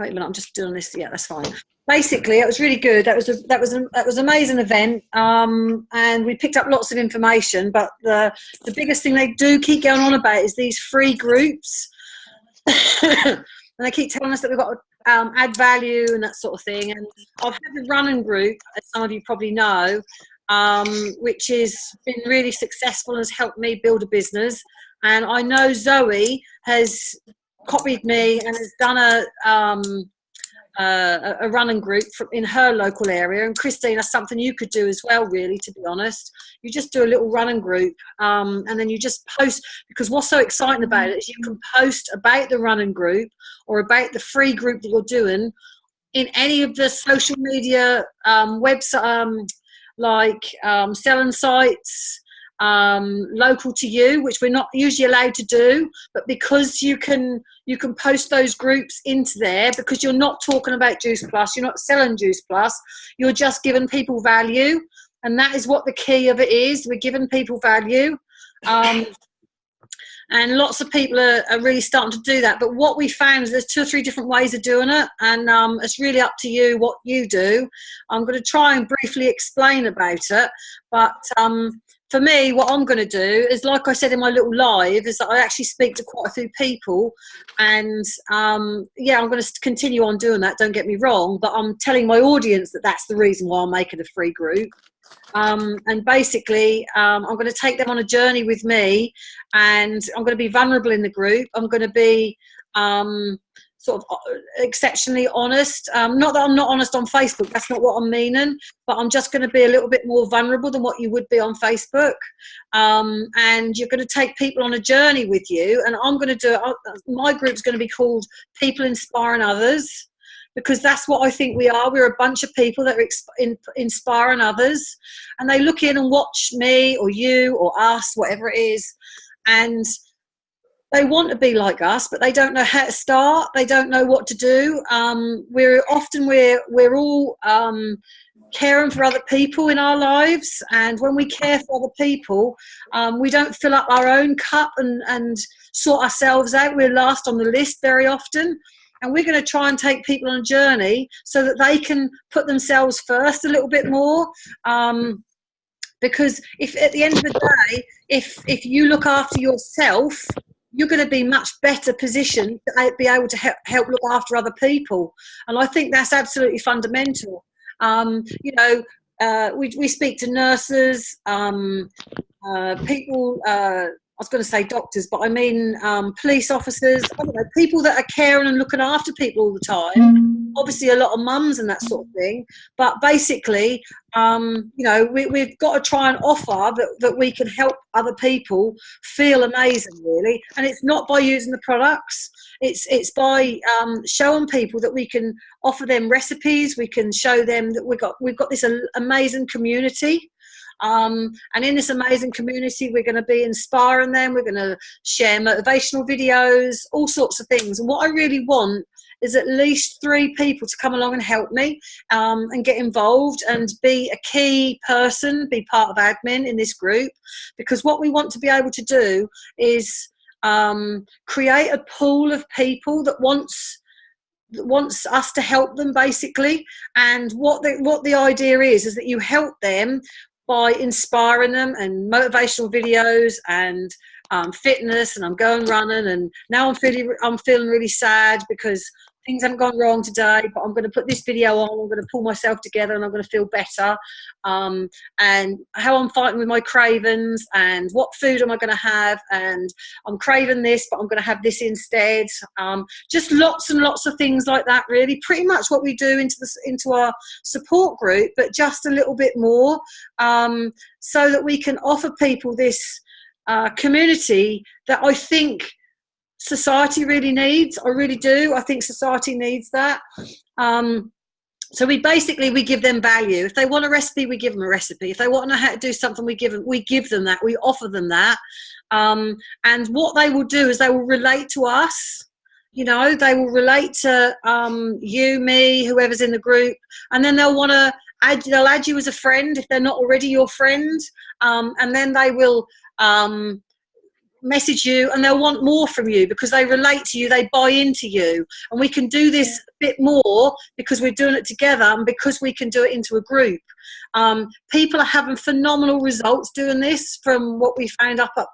Wait a minute, I'm just doing this. Yeah, that's fine. Basically, it was really good. That was an amazing event, and we picked up lots of information. But the biggest thing they do keep going on about is these free groups, and they keep telling us that we've got to add value and that sort of thing. And I've had a running group, as some of you probably know, which has been really successful and has helped me build a business. And I know Zoe has copied me and has done a running group in her local area. And Christine, that's something you could do as well, really, to be honest. You just do a little running group, and then you just post, because what's so exciting about it is you can post about the running group or about the free group that you're doing in any of the social media websites, like selling sites, local to you, which we're not usually allowed to do, but because you can post those groups into there, because you're not talking about Juice Plus, you're not selling Juice Plus, you're just giving people value, and that is what the key of it is. We're giving people value, and lots of people are really starting to do that. But what we found is there's 2 or 3 different ways of doing it, and it's really up to you what you do. I'm going to try and briefly explain about it, but for me, what I'm going to do is, like I said in my little live, is that I actually speak to quite a few people, and yeah, I'm going to continue on doing that, don't get me wrong, but I'm telling my audience that that's the reason why I'm making a free group. And basically, I'm going to take them on a journey with me, and I'm going to be vulnerable in the group. I'm going to be sort of exceptionally honest. Not that I'm not honest on Facebook, that's not what I'm meaning, but I'm just going to be a little bit more vulnerable than what you would be on Facebook. And you're going to take people on a journey with you, and I'm going to do it. My group's going to be called People Inspiring Others, because that's what I think we are. We're a bunch of people that are inspiring others, and they look in and watch me or you or us, whatever it is, and they want to be like us, but they don't know how to start. They don't know what to do. We're all caring for other people in our lives, and when we care for other people, we don't fill up our own cup and sort ourselves out. We're last on the list very often. And we're going to try and take people on a journey so that they can put themselves first a little bit more. Because if at the end of the day, if you look after yourself, you're going to be much better positioned to be able to help look after other people. And I think that's absolutely fundamental. We speak to nurses, people, I was going to say doctors, but I mean police officers, I don't know, people that are caring and looking after people all the time. Obviously a lot of mums and that sort of thing, but basically we've got to try and offer that we can help other people feel amazing, really. And it's not by using the products, it's by showing people that we can offer them recipes, we can show them that we've got this amazing community. And in this amazing community, we're going to be inspiring them. We're going to share motivational videos, all sorts of things. And what I really want is at least 3 people to come along and help me and get involved and be a key person, be part of admin in this group. Because what we want to be able to do is create a pool of people that wants us to help them, basically. And what the idea is that you help them by inspiring them, and motivational videos and fitness, and I'm going running, and now I'm feeling really sad because things haven't gone wrong today, but I'm going to put this video on, I'm going to pull myself together, and I'm going to feel better, and how I'm fighting with my cravings, and what food am I going to have, and I'm craving this, but I'm going to have this instead. Just lots and lots of things like that, really. Pretty much what we do into our support group, but just a little bit more, so that we can offer people this community that I think society really needs. I really do. I think society needs that. So we give them value. If they want a recipe, we give them a recipe. If they want to know how to do something, we give them that. We offer them that. And what they will do is they will relate to us. You know, they will relate to you, me, whoever's in the group, and then they'll add you as a friend if they're not already your friend, and then they will message you and they'll want more from you because they relate to you, they buy into you, and we can do this a bit more because we're doing it together and because we can do it into a group. People are having phenomenal results doing this from what we found up at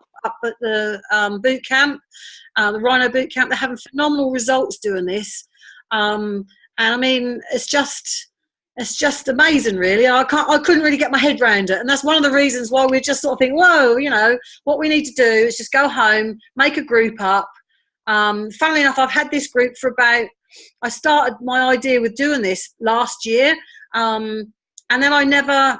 the boot camp, the Rhino boot camp. They're having phenomenal results doing this, and I mean it's just amazing, really. I couldn't really get my head around it, and that's one of the reasons why we just sort of think, whoa, you know, what we need to do is just go home, make a group up. Funnily enough, I've had this group for I started my idea with doing this last year, and then I never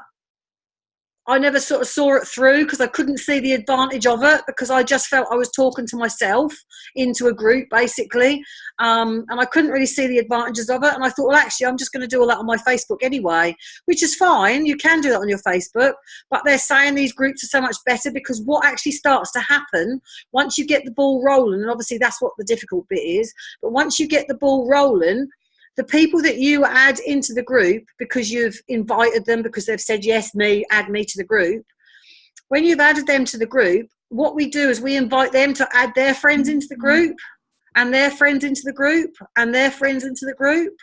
sort of saw it through because I couldn't see the advantage of it, because I just felt I was talking to myself into a group, basically, and I couldn't really see the advantages of it. And I thought, well, actually, I'm just going to do all that on my Facebook anyway, which is fine. You can do that on your Facebook, but they're saying these groups are so much better because what actually starts to happen once you get the ball rolling, and obviously that's what the difficult bit is, but once you get the ball rolling, the people that you add into the group because you've invited them, because they've said, yes, add me to the group. When you've added them to the group, what we do is we invite them to add their friends into the group, and their friends into the group, and their friends into the group.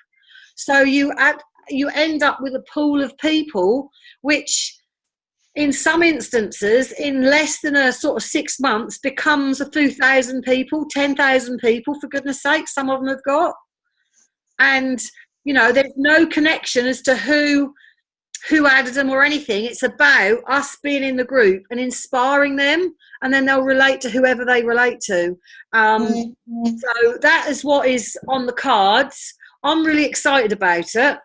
So you end up with a pool of people, which in some instances, in less than a sort of 6 months, becomes a few thousand people, 10,000 people, for goodness sake, some of them have got. And, you know, there's no connection as to who added them or anything. It's about us being in the group and inspiring them, and then they'll relate to whoever they relate to. So that is what is on the cards. I'm really excited about it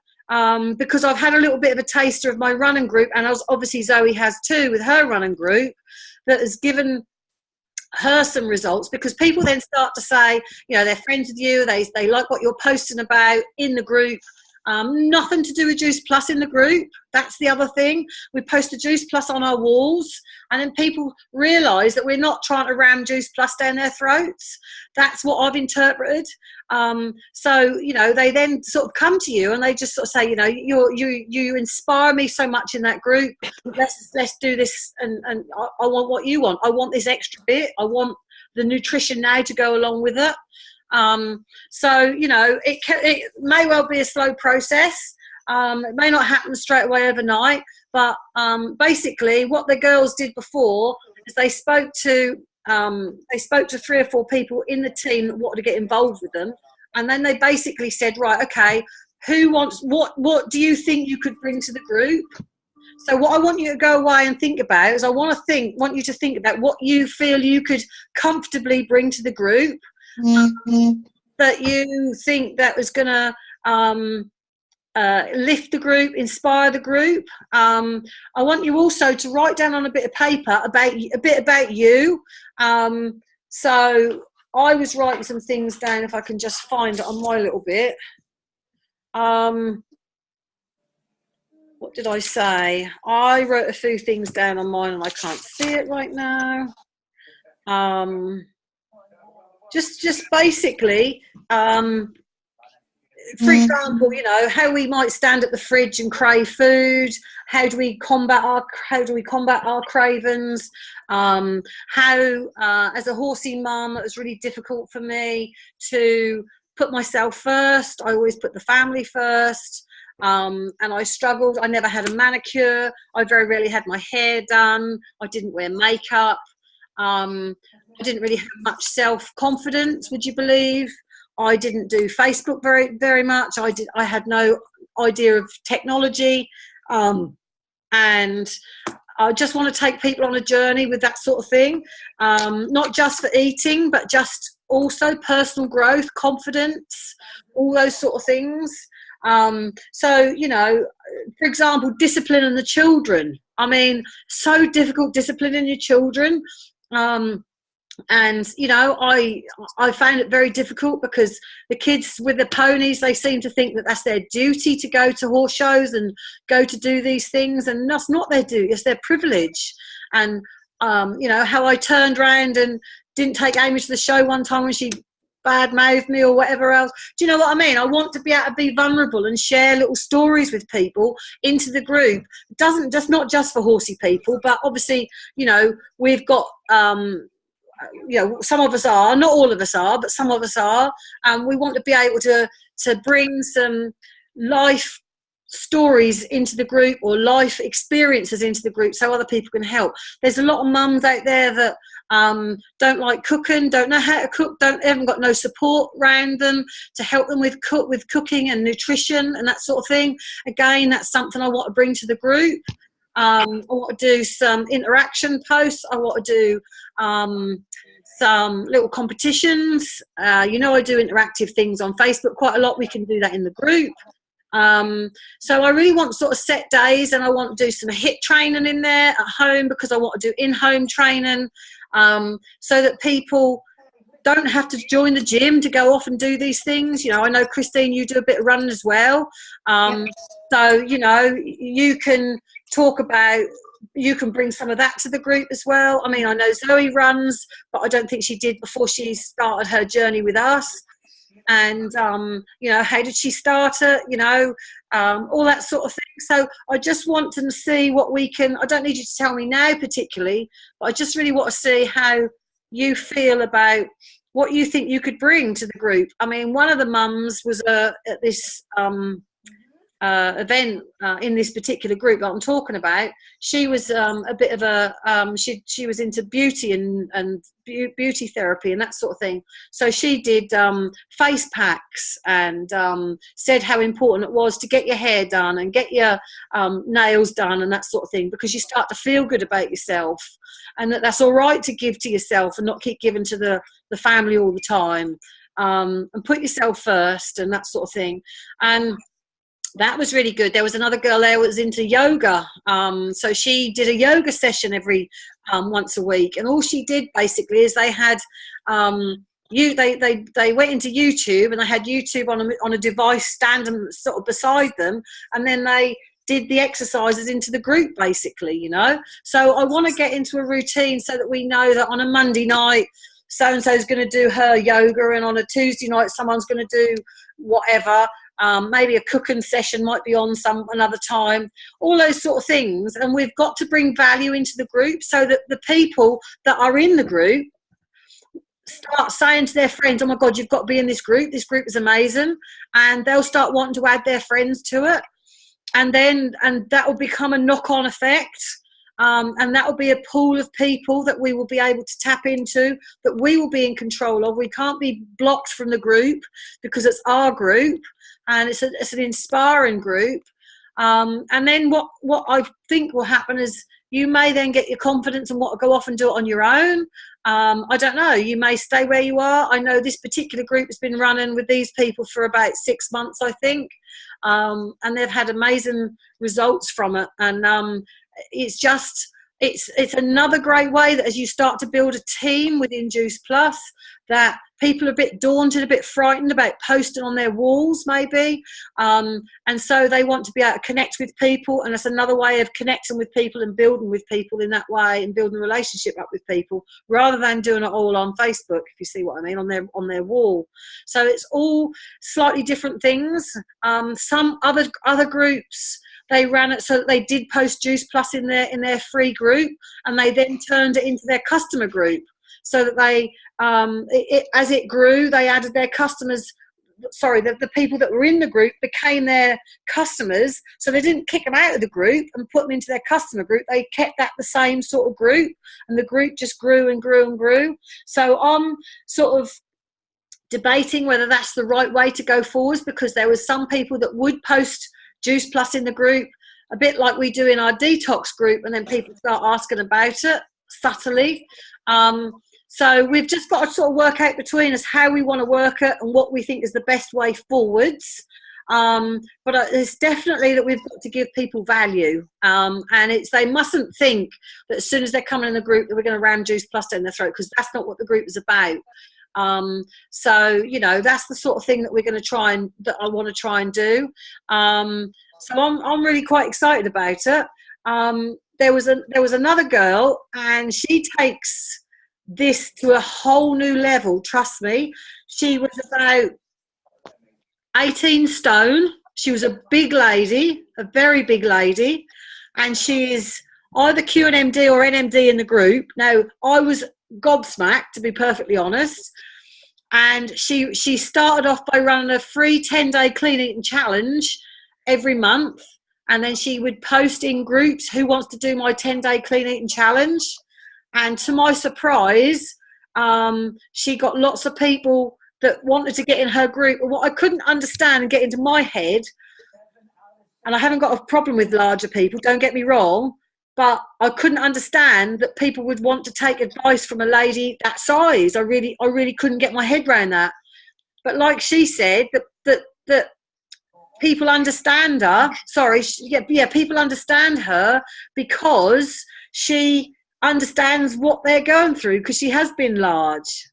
because I've had a little bit of a taster of my running group, and obviously Zoe has too with her running group, that has given her some results, because people then start to say, you know, they're friends with you, they like what you're posting about in the group. Nothing to do with Juice Plus in the group. That's the other thing. We post the Juice Plus on our walls, and then people realise that we're not trying to ram Juice Plus down their throats. That's what I've interpreted. So, you know, they then sort of come to you and they just sort of say, you know, you inspire me so much in that group. Let's do this, and I want what you want. I want this extra bit. I want the nutrition now to go along with it. So, you know, it may well be a slow process. It may not happen straight away overnight, but basically what the girls did before is they spoke to 3 or 4 people in the team that wanted to get involved with them, and then they basically said, right, okay, who wants what do you think you could bring to the group? So what I want you to go away and think about is I want you to think about what you feel you could comfortably bring to the group. That you think that was going to lift the group, inspire the group. I want you also to write down on a bit of paper a bit about you. So I was writing some things down, if I can just find it on my little bit. What did I say? I wrote a few things down on mine and I can't see it right now. Just basically, for example, you know, how we might stand at the fridge and crave food. How do we combat our cravings? How, as a horsey mum, it was really difficult for me to put myself first. I always put the family first. And I struggled. I never had a manicure. I very rarely had my hair done. I didn't wear makeup. I didn't really have much self-confidence, would you believe? I didn't do Facebook very, very much. I had no idea of technology. And I just want to take people on a journey with that sort of thing. Not just for eating, but just also personal growth, confidence, all those sort of things. So, you know, for example, disciplining the children. I mean, so difficult disciplining your children. And, you know, I found it very difficult because the kids with the ponies, they seem to think that that's their duty to go to horse shows and go to do these things. And that's not their duty, it's their privilege. And, you know, how I turned around and didn't take Amy to the show one time when she bad-mouthed me or whatever else. Do you know what I mean? I want to be able to be vulnerable and share little stories with people into the group. It doesn't just not just for horsey people, but obviously, you know, we've got some of us are, not all of us are, but some of us are, and we want to be able to bring some life stories into the group, or life experiences into the group, so other people can help. There's a lot of mums out there that don't like cooking, don't know how to cook, haven't got no support around them to help them with cooking and nutrition and that sort of thing. Again, that's something I want to bring to the group. I want to do some interaction posts. I want to do some little competitions. I do interactive things on Facebook quite a lot. We can do that in the group. So I really want sort of set days, and I want to do some HIIT training in there at home, because I want to do in-home training, so that people don't have to join the gym to go off and do these things. I know, Christine, you do a bit of running as well. So, you can talk about, you can bring some of that to the group as well. I mean, I know Zoe runs, but I don't think she did before she started her journey with us. And, how did she start it, all that sort of thing. So I just want to see what we can, I don't need you to tell me now particularly, but I just really want to see how you feel about what you think you could bring to the group. I mean, one of the mums was at this event in this particular group that I'm talking about. She was a bit of a she was into beauty and beauty therapy and that sort of thing. So she did face packs, and said how important it was to get your hair done and get your nails done and that sort of thing, because you start to feel good about yourself, and that's all right to give to yourself and not keep giving to the family all the time, and put yourself first and that sort of thing. And that was really good. There was another girl there who was into yoga. So she did a yoga session every once a week. And all she did basically is they had they went into YouTube, and they had YouTube on a device standing sort of beside them, and then they did the exercises into the group basically, So I want to get into a routine so that we know that on a Monday night, so-and-so is going to do her yoga, and on a Tuesday night someone's going to do whatever. Maybe a cooking session might be on another time, all those sort of things. And we've got to bring value into the group so that the people that are in the group start saying to their friends, oh my God, you've got to be in this group is amazing. And they'll start wanting to add their friends to it. And that will become a knock-on effect. And that will be a pool of people that we will be able to tap into, that we will be in control of. We can't be blocked from the group, because it's our group, and it's an inspiring group. And then what I think will happen is you may then get your confidence and want to go off and do it on your own. I don't know. You may stay where you are. I know this particular group has been running with these people for about 6 months, I think. And they've had amazing results from it. And it's another great way that as you start to build a team within Juice Plus, that people are a bit daunted, a bit frightened about posting on their walls maybe, and so they want to be able to connect with people, and it's another way of connecting with people and building with people in that way, and building a relationship up with people, rather than doing it all on Facebook, if you see what I mean, on their wall. So it's all slightly different things. Some other groups, they ran it so that they did post Juice Plus in their free group, and they then turned it into their customer group, so that they, as it grew, they added their customers. Sorry, the people that were in the group became their customers. So they didn't kick them out of the group and put them into their customer group. They kept that the same sort of group, and the group just grew and grew and grew. So I'm sort of debating whether that's the right way to go forwards, because there was some people that would post Juice Plus in the group, a bit like we do in our detox group, and then people start asking about it subtly. So we've just got to sort of work out between us how we want to work it and what we think is the best way forwards. But it's definitely that we've got to give people value, and they mustn't think that as soon as they're coming in the group that we're going to ram Juice Plus down their throat, because that's not what the group is about. So that's the sort of thing that we're going to that I want to try and do. So I'm really quite excited about it. There was another girl, and she takes this to a whole new level. Trust me. She was about 18 stone. She was a big lady, a very big lady, and she is either QNMD or NMD in the group. Now, I was gobsmacked, to be perfectly honest. And she started off by running a free 10-day clean eating challenge every month. And then she would post in groups, who wants to do my 10-day clean eating challenge? And to my surprise, she got lots of people that wanted to get in her group. And what I couldn't understand and get into my head, and I haven't got a problem with larger people, don't get me wrong, but I couldn't understand that people would want to take advice from a lady that size. I really couldn't get my head around that. But like she said, that people understand her. Sorry, people understand her because she understands what they're going through, because she has been large.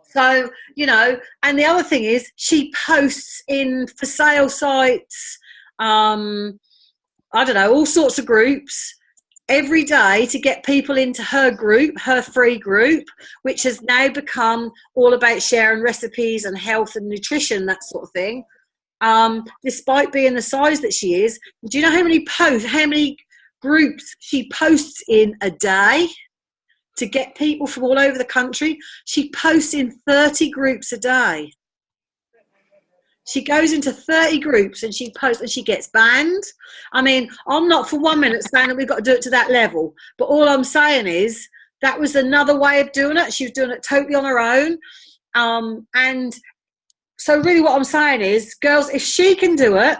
So, you know, and the other thing is she posts in for sale sites, I don't know, all sorts of groups every day to get people into her group, her free group, which has now become all about sharing recipes and health and nutrition, that sort of thing. Despite being the size that she is, do you know how many groups she posts in a day to get people from all over the country? She posts in 30 groups a day. She goes into 30 groups and she posts, and she gets banned. I mean, I'm not for 1 minute saying that we've got to do it to that level, but all I'm saying is that was another way of doing it. She was doing it totally on her own. And so really what I'm saying is, girls, if she can do it,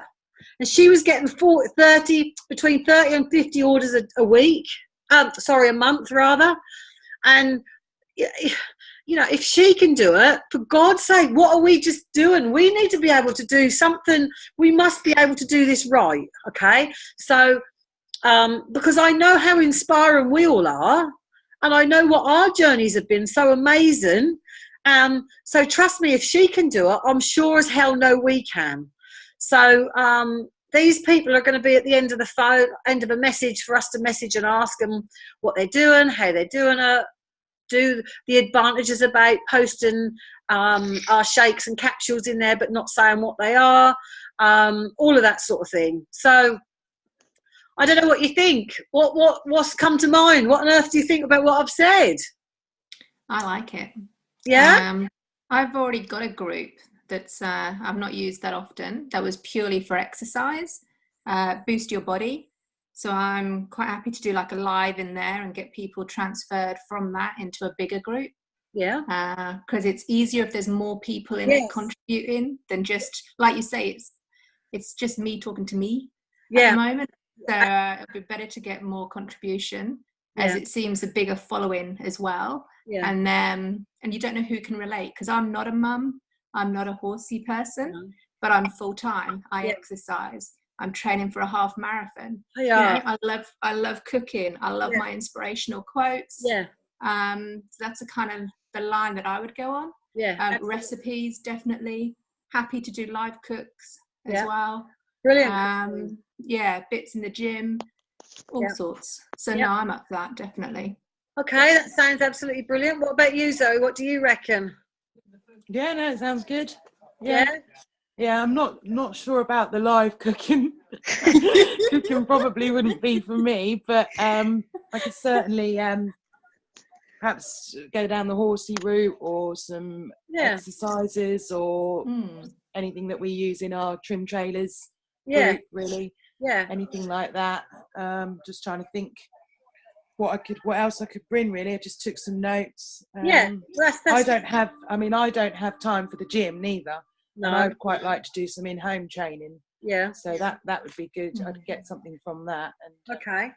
and she was getting between 30 and 50 orders a week, a month rather. And, you know, if she can do it, for God's sake, what are we just doing? We need to be able to do something. We must be able to do this right, okay? So, because I know how inspiring we all are, and I know what our journeys have been so amazing. So trust me, if she can do it, I'm sure as hell no we can. So these people are going to be at the end of the phone, end of a message for us to message and ask them what they're doing, how they're doing it, do the advantages about posting our shakes and capsules in there but not saying what they are, all of that sort of thing. So I don't know what you think. What's come to mind? What on earth do you think about what I've said? I like it. Yeah. I've already got a group that's I've not used that often. That was purely for exercise, boost your body. So I'm quite happy to do like a live in there and get people transferred from that into a bigger group. Yeah. Because it's easier if there's more people in it contributing than just, like you say, it's just me talking to me at the moment. So it'd be better to get more contribution, as it seems a bigger following as well. Yeah. And you don't know who can relate, because I'm not a mum, I'm not a horsey person, but I'm full time. I exercise. I'm training for a half marathon. Yeah. You know, I love cooking. I love my inspirational quotes. Yeah. So that's a kind of the line that I would go on. Yeah. Recipes, definitely. Happy to do live cooks as well. Brilliant. Bits in the gym, all sorts. So no, I'm up for that, definitely. Okay, that sounds absolutely brilliant. What about you, Zoe? What do you reckon? Yeah, no, it sounds good. Yeah, I'm not sure about the live cooking. Cooking probably wouldn't be for me, but I could certainly perhaps go down the horsey route, or some exercises, or anything that we use in our trim trailers group, really. Yeah, anything like that. Just trying to think what else I could bring, really. I just took some notes. I don't have time for the gym neither. No. And I would quite like to do some in-home training. Yeah. So that would be good. I'd get something from that. And okay.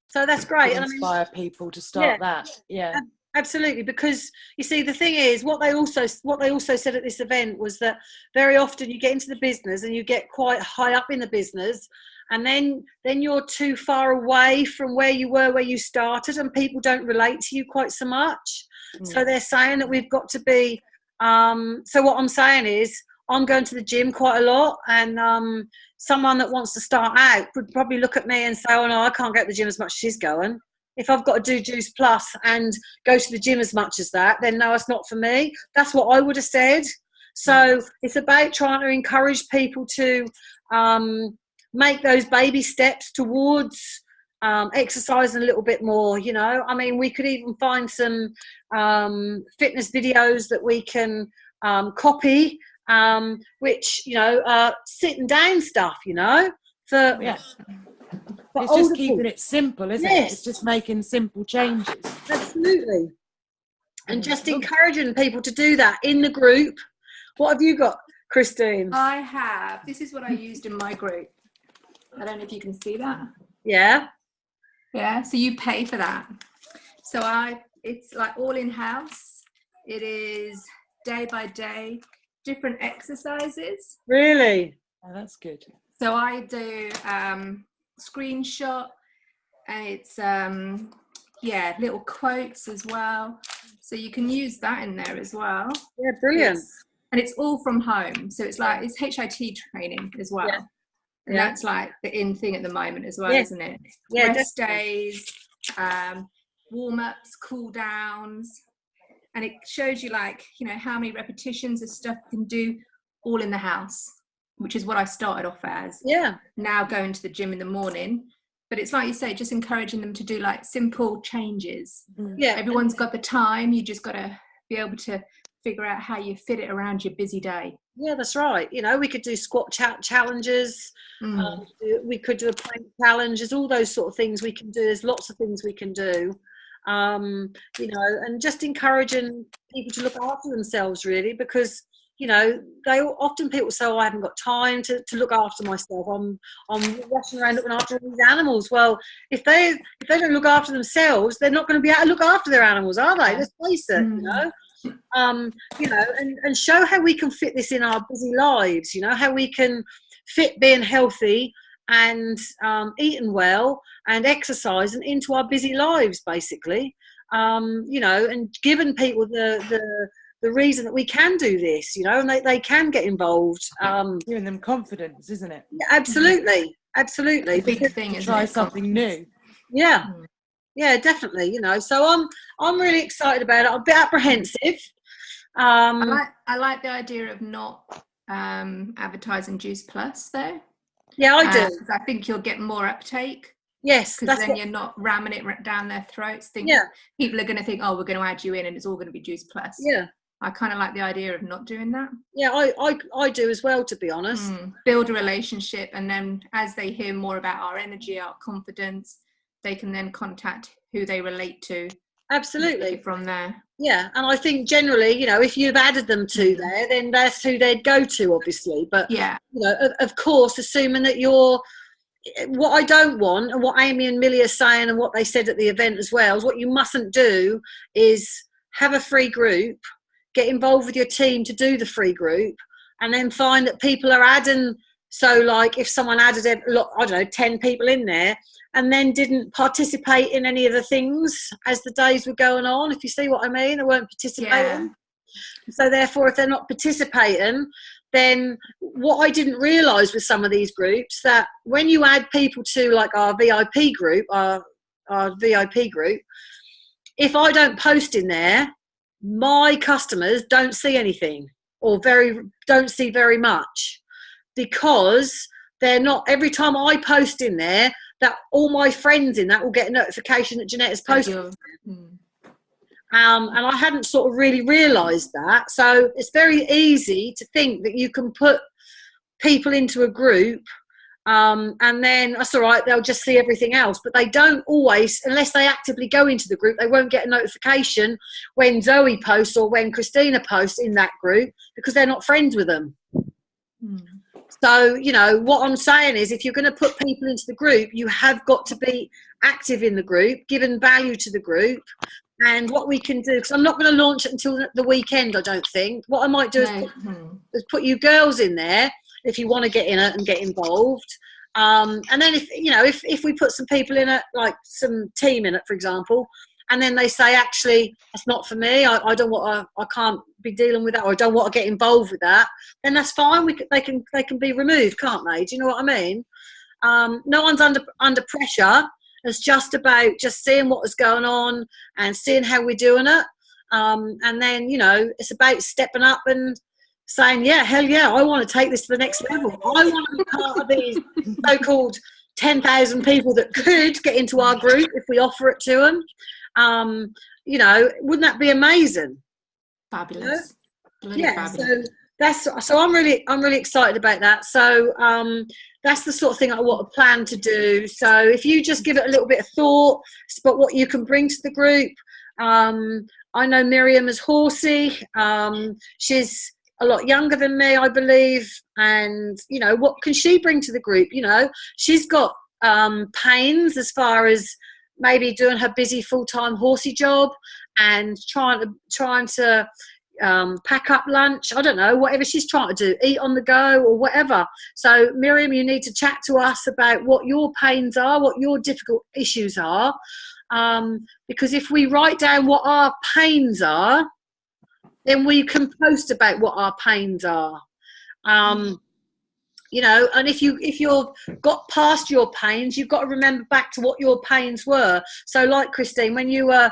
So that's great. And inspire people to start that. Yeah. Absolutely, because you see, the thing is, what they also said at this event was that very often you get into the business and you get quite high up in the business, and then you're too far away from where you were, where you started, and people don't relate to you quite so much. So they're saying that we've got to be so what I'm saying is, I'm going to the gym quite a lot, and someone that wants to start out would probably look at me and say, oh no, I can't go to the gym as much as she's going. If I've got to do Juice Plus and go to the gym as much as that, then no, it's not for me. That's what I would have said. So it's about trying to encourage people to make those baby steps towards exercising a little bit more, you know. I mean, we could even find some fitness videos that we can copy, which, you know, sitting down stuff, you know, for it's just keeping it simple, isn't it? It's just making simple changes. Absolutely. And just encouraging people to do that in the group. What have you got, Christine? I have. This is what I used in my group. I don't know if you can see that. Yeah. Yeah. So you pay for that. So it's like all in-house. It is day by day, different exercises. Really? Oh, that's good. So I do screenshot, and it's little quotes as well. So you can use that in there as well. Yeah, brilliant. And it's all from home. So it's like, it's HIT training as well. Yeah. And that's like the in thing at the moment as well, isn't it? Yeah, rest days, warm-ups, cool downs. And it shows you, like, you know, how many repetitions of stuff you can do all in the house, which is what I started off as. Yeah. Now going to the gym in the morning. But it's like you say, just encouraging them to do like simple changes. Yeah. Everyone's got the time. You just got to be able to figure out how you fit it around your busy day. Yeah, that's right. You know, we could do squat challenges. We could do a plank challenge. There's all those sort of things we can do. There's lots of things we can do. You know, and just encouraging people to look after themselves, really, because, you know, people say, I haven't got time to look after myself. I'm rushing around looking after all these animals. Well, if they don't look after themselves, they're not going to be able to look after their animals, are they? Let's face it, you know. You know, and show how we can fit this in our busy lives, you know, how we can fit being healthy and eating well and exercising into our busy lives, basically. You know, and giving people the reason that we can do this, you know, and they can get involved. Giving them confidence, isn't it? Yeah, absolutely. The big thing is try something new. Yeah. Yeah, definitely. You know, so I'm really excited about it. I'm a bit apprehensive. I like the idea of not advertising Juice Plus, though. Yeah, I do. I think you'll get more uptake. Yes, because then you're not ramming it down their throats. People are going to think, oh, we're going to add you in, and it's all going to be Juice Plus. Yeah, I kind of like the idea of not doing that. Yeah, I do as well, to be honest. Build a relationship, and then as they hear more about our energy, our confidence, they can then contact who they relate to. Absolutely. From there. Yeah, and I think generally, you know, if you've added them to there, then that's who they'd go to, obviously. But, yeah, you know, of course, assuming that you're, what I don't want, and what Amy and Millie are saying and what they said at the event as well, is what you mustn't do is have a free group, get involved with your team to do the free group, and then find that people are adding. So, like, if someone added, I don't know, 10 people in there and then didn't participate in any of the things as the days were going on, if you see what I mean, they weren't participating. Yeah. So, therefore, if they're not participating, then what I didn't realise with some of these groups, that when you add people to, like, our VIP group, our VIP group, if I don't post in there, my customers don't see anything or don't see very much. Because they're not, every time I post in there, that all my friends in that will get a notification that Jeanette has posted. And I hadn't sort of really realised that. So it's very easy to think that you can put people into a group and then that's all right, they'll just see everything else. But they don't always, unless they actively go into the group, they won't get a notification when Zoe posts or when Christina posts in that group, because they're not friends with them. So, you know, what I'm saying is, if you're going to put people into the group, you have got to be active in the group, giving value to the group. And what we can do, because I'm not going to launch it until the weekend, I don't think. What I might do is put you girls in there if you want to get in it and get involved. And then if we put some people in it, like some team in it, for example, and then they say, actually, that's not for me, I don't want to, I can't be dealing with that, or I don't want to get involved with that, then that's fine. They can be removed, can't they? Do you know what I mean? No one's under pressure. It's just about just seeing what is going on and seeing how we're doing it. And then, you know, it's about stepping up and saying, yeah, hell yeah, I want to take this to the next level. I want to be part of these so-called 10,000 people that could get into our group if we offer it to them. You know, wouldn't that be amazing? Fabulous. You know? Yeah, fabulous. So I'm really excited about that. So that's the sort of thing I want to plan to do. So if you just give it a little bit of thought about what you can bring to the group. I know Miriam is horsey. She's a lot younger than me, I believe. And, you know, what can she bring to the group? You know, she's got pains as far as maybe doing her busy full-time horsey job and trying to pack up lunch. I don't know, whatever she's trying to do, eat on the go or whatever. So Miriam, you need to chat to us about what your pains are, what your difficult issues are. Because if we write down what our pains are, then we can post about what our pains are. You know, and if you've got past your pains, you've got to remember back to what your pains were. So like Christine, when you were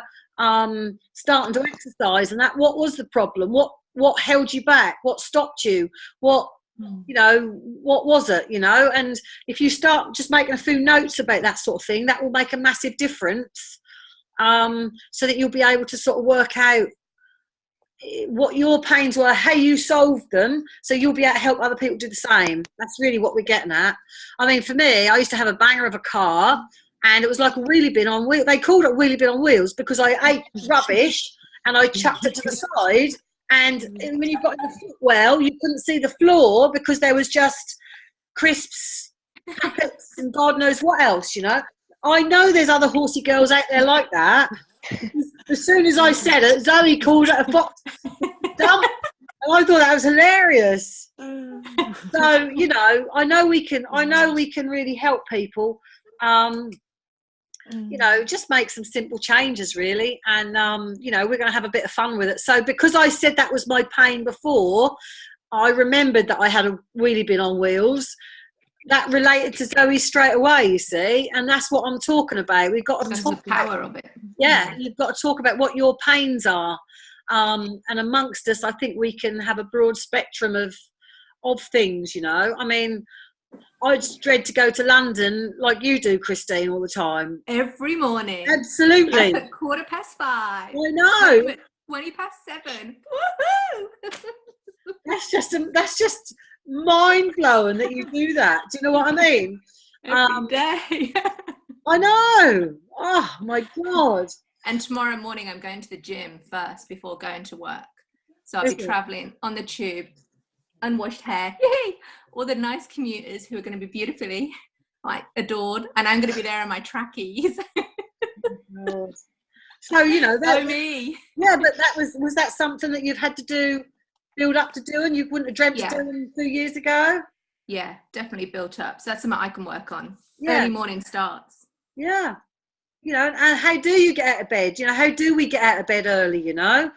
starting to exercise and that, what was the problem? What held you back? What stopped you? What, you know, what was it, you know? And if you start just making a few notes about that sort of thing, that will make a massive difference, so that you'll be able to sort of work out what your pains were, how you solved them, so you'll be able to help other people do the same. That's really what we're getting at. I mean, for me, I used to have a banger of a car, and it was like a wheelie bin on wheels. They called it a wheelie bin on wheels because I ate rubbish and I chucked it to the side. And when you got in the footwell, you couldn't see the floor because there was just crisps, packets, and God knows what else, you know. I know there's other horsey girls out there like that. As soon as I said it, Zoe called it a fox dump, and I thought that was hilarious. So, you know, I know we can really help people. You know, just make some simple changes really, and you know, we're going to have a bit of fun with it. So because I said that was my pain before, I remembered that I had a wheelie bin on wheels. That related to Zoe straight away, you see, and that's what I'm talking about. We've got to talk the power of it. Yeah, you've got to talk about what your pains are, and amongst us, I think we can have a broad spectrum of things. You know, I mean, I just dread to go to London like you do, Christine, all the time. Every morning. Absolutely. At 5:15. I know. 7:20. Woohoo! That's just mind blowing that you do that. Do you know what I mean? Every day. I know. Oh my God. And tomorrow morning I'm going to the gym first before going to work. So I'll be traveling on the tube, unwashed hair. Yay! All the nice commuters who are going to be beautifully adored, and I'm going to be there in my trackies. So, you know, that me. Yeah, but that was that something that you've had to build up to do, and you wouldn't have dreamt of doing 2 years ago? Yeah, definitely built up. So that's something I can work on. Yeah. Early morning starts. Yeah. You know, and how do you get out of bed? You know, how do we get out of bed early, you know?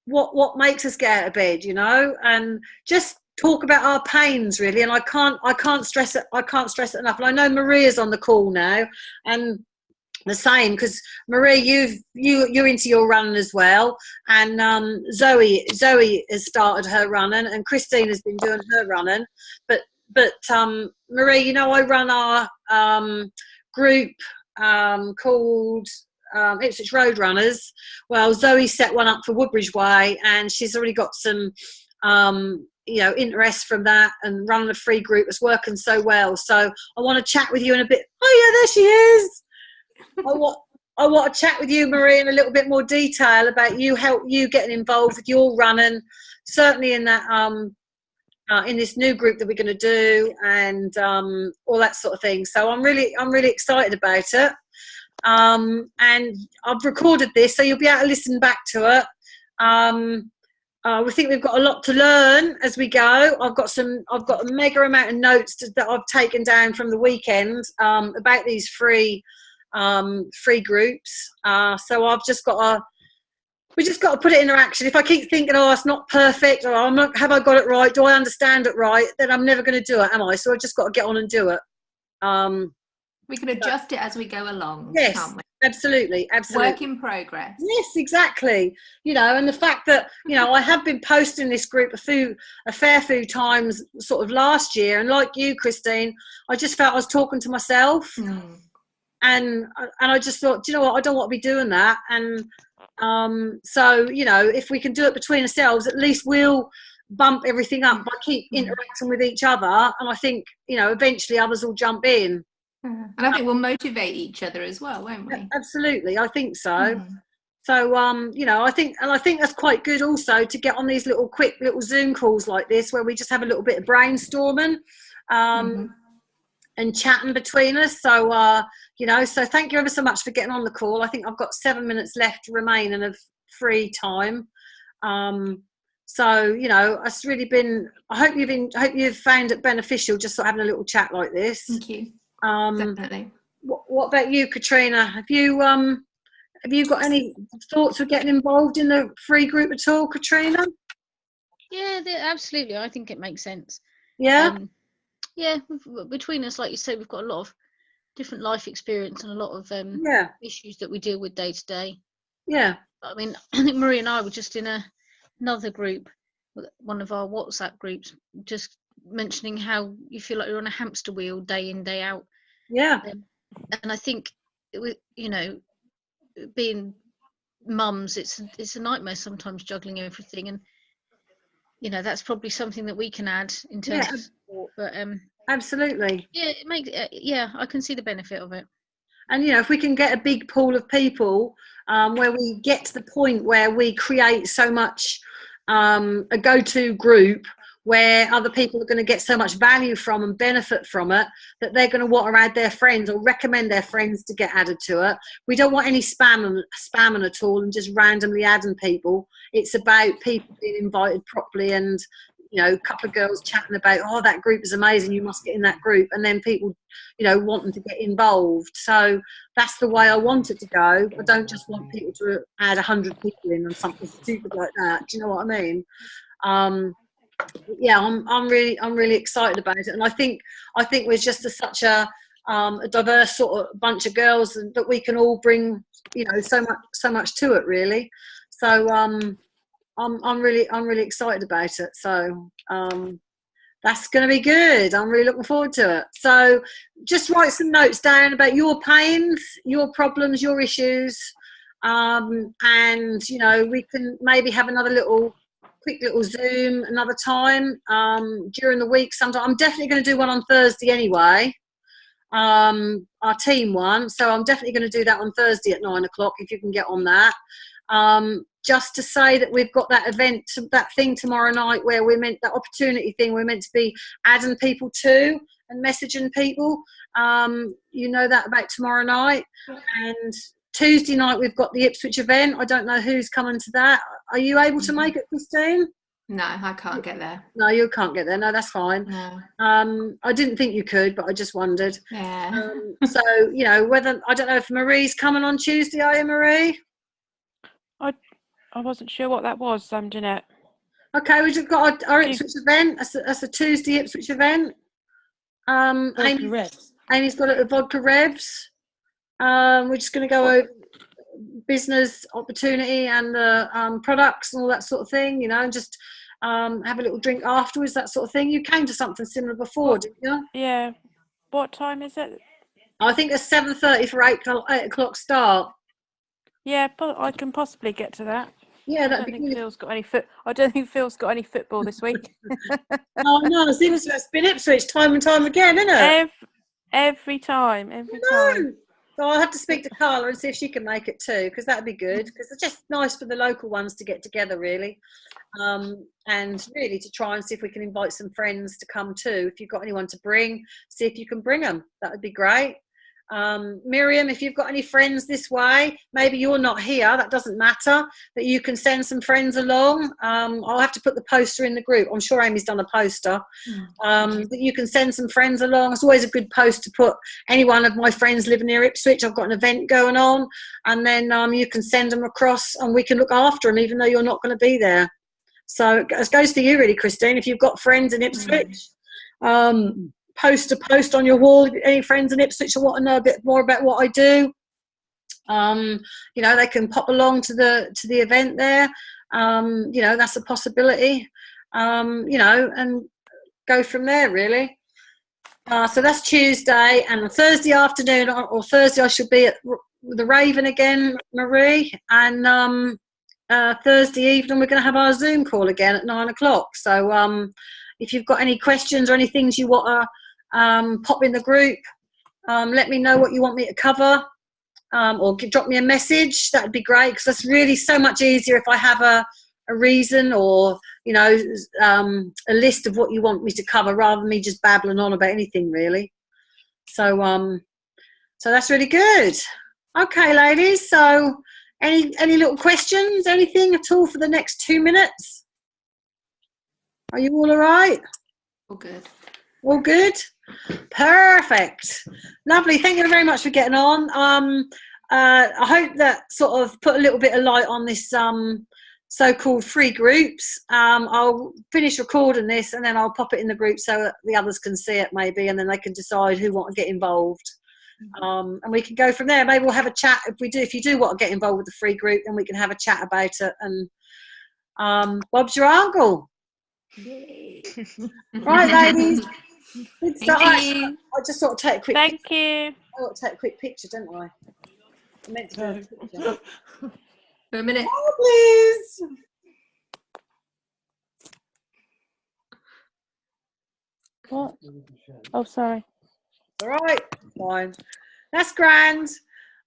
What makes us get out of bed, you know? And just talk about our pains really. And I can't stress it enough. And I know Maria's on the call now, and the same, because Maria, you're into your running as well, and Zoe has started her running, and Christine has been doing her running, but Maria, you know, I run our group called Ipswich Road Runners. Well, Zoe set one up for Woodbridge Way, and she's already got some you know, interest from that, and running a free group is working so well. So I want to chat with you in a bit. Oh yeah, there she is. I want to chat with you, Marie, in a little bit more detail about you getting involved with your running, certainly in that in this new group that we're going to do, and all that sort of thing. So I'm really excited about it, and I've recorded this, so you'll be able to listen back to it. We think we've got a lot to learn as we go. I've got a mega amount of notes that I've taken down from the weekend about these free groups. So we just got to put it into action. If I keep thinking, oh, it's not perfect, or have I got it right? Do I understand it right? Then I'm never going to do it, am I? So I've just got to get on and do it. We can adjust it as we go along, yes, can't we? Absolutely. Work in progress. Yes, exactly. And the fact that, I have been posting this group a fair few times sort of last year, and like you, Christine, I just felt I was talking to myself. And I just thought, do you know what, I don't want to be doing that. And so, if we can do it between ourselves, at least we'll bump everything up by keep interacting with each other. And I think, eventually others will jump in. And I think we'll motivate each other as well, won't we? Absolutely, I think so. So I think that's quite good also to get on these quick little Zoom calls like this, where we just have a little bit of brainstorming and chatting between us. So so thank you ever so much for getting on the call. I think I've got 7 minutes left remaining of free time. So it's really been. I hope you've found it beneficial just sort of having a little chat like this. Thank you. Definitely. What about you, Katrina? Have you got any thoughts of getting involved in the free group at all, Katrina? Yeah, absolutely. I think it makes sense. Yeah. Between us, like you say, we've got a lot of different life experience and a lot of issues that we deal with day to day. Yeah. I mean, I think Marie and I were just in another group, one of our WhatsApp groups, just mentioning how you feel like you're on a hamster wheel day in, day out. Yeah. And I think, being mums, it's a nightmare sometimes juggling everything, and that's probably something that we can add in terms of support. But absolutely. Yeah, it makes. I can see the benefit of it. And if we can get a big pool of people, where we get to the point where we create so much a go-to group where other people are going to get so much value from and benefit from it, that they're going to want to add their friends or recommend their friends to get added to it. We don't want any spamming at all and just randomly adding people. It's about people being invited properly, and a couple of girls chatting about, oh, that group is amazing, you must get in that group, and then people wanting to get involved. So that's the way I want it to go. I don't just want people to add 100 people in and something stupid like that. Do you know what I mean? I'm really excited about it, and I think we're just such a diverse sort of bunch of girls that we can all bring so much to it, really. So I'm really excited about it. So that's going to be good. I'm really looking forward to it. So just write some notes down about your pains, your problems, your issues, and we can maybe have another quick little Zoom another time during the week sometime. I'm definitely going to do one on Thursday anyway, our team one. So I'm definitely going to do that on Thursday at 9 o'clock if you can get on that. Just to say that we've got that event, that thing tomorrow night where that opportunity thing we're meant to be adding people to and messaging people. That about tomorrow night. And Tuesday night we've got the Ipswich event. I don't know who's coming to that. Are you able to make it, Christine? No, I can't get there. No, you can't get there. No, that's fine. No. I didn't think you could, but I just wondered. Yeah. So whether, I don't know if Marie's coming on Tuesday. Are you, Marie? I wasn't sure what that was, Jeanette. Okay, we've just got our Ipswich event. That's a Tuesday Ipswich event. Amy's got it at Vodka Revs. We're just going to go over business opportunity and the products and all that sort of thing, and just have a little drink afterwards, that sort of thing. You came to something similar before, didn't you? Yeah. What time is it? I think it's 7:30 for 8 o'clock start. Yeah, but I can possibly get to that. Yeah, I don't think Phil's got any football this week. Oh no, it's been Ipswich time and time again, isn't it? Every time. So I'll have to speak to Carla and see if she can make it too, because that'd be good. Because it's just nice for the local ones to get together, really, and really to try and see if we can invite some friends to come too. If you've got anyone to bring, see if you can bring them. That would be great. Miriam, if you've got any friends this way, maybe you're not here, that doesn't matter, that you can send some friends along. I'll have to put the poster in the group. I'm sure Amy's done a poster. That you can send some friends along. It's always a good post to put any one of my friends live near Ipswich. I've got an event going on, and then you can send them across and we can look after them even though you're not going to be there. So it goes for you really, Christine. If you've got friends in Ipswich, post a post on your wall. Any friends in Ipswich who want to know a bit more about what I do, you know, they can pop along to the event there. You know, that's a possibility. You know, and go from there really. So that's Tuesday, and on Thursday afternoon or Thursday I should be at the Raven again, Marie, and Thursday evening we're going to have our Zoom call again at 9 o'clock. So if you've got any questions or any things you want to pop in the group, let me know what you want me to cover, or drop me a message. That would be great, because that's really so much easier if I have a reason, or you know, a list of what you want me to cover, rather than me just babbling on about anything really. So so that's really good. Okay ladies, so any little questions, anything at all for the next 2 minutes? Are you all right? All good. All good? Perfect. Lovely. Thank you very much for getting on. I hope that sort of put a little bit of light on this so-called free groups. I'll finish recording this and then I'll pop it in the group so that the others can see it maybe, and then they can decide who want to get involved. And we can go from there. Maybe we'll have a chat if you do want to get involved with the free group, then we can have a chat about it. And Bob's your uncle. Yay. Right, ladies. Good start. Thank you. I just sort of take a quick Thank you. I ought to take a quick picture, don't I? I meant to do a picture. For a minute. Oh, please. What? Oh, sorry. All right, fine. That's grand.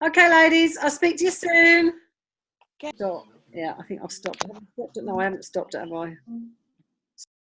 Okay, ladies, I'll speak to you soon. Stop. Yeah, I think I've stopped. Have I stopped it? No, I haven't stopped it, have I?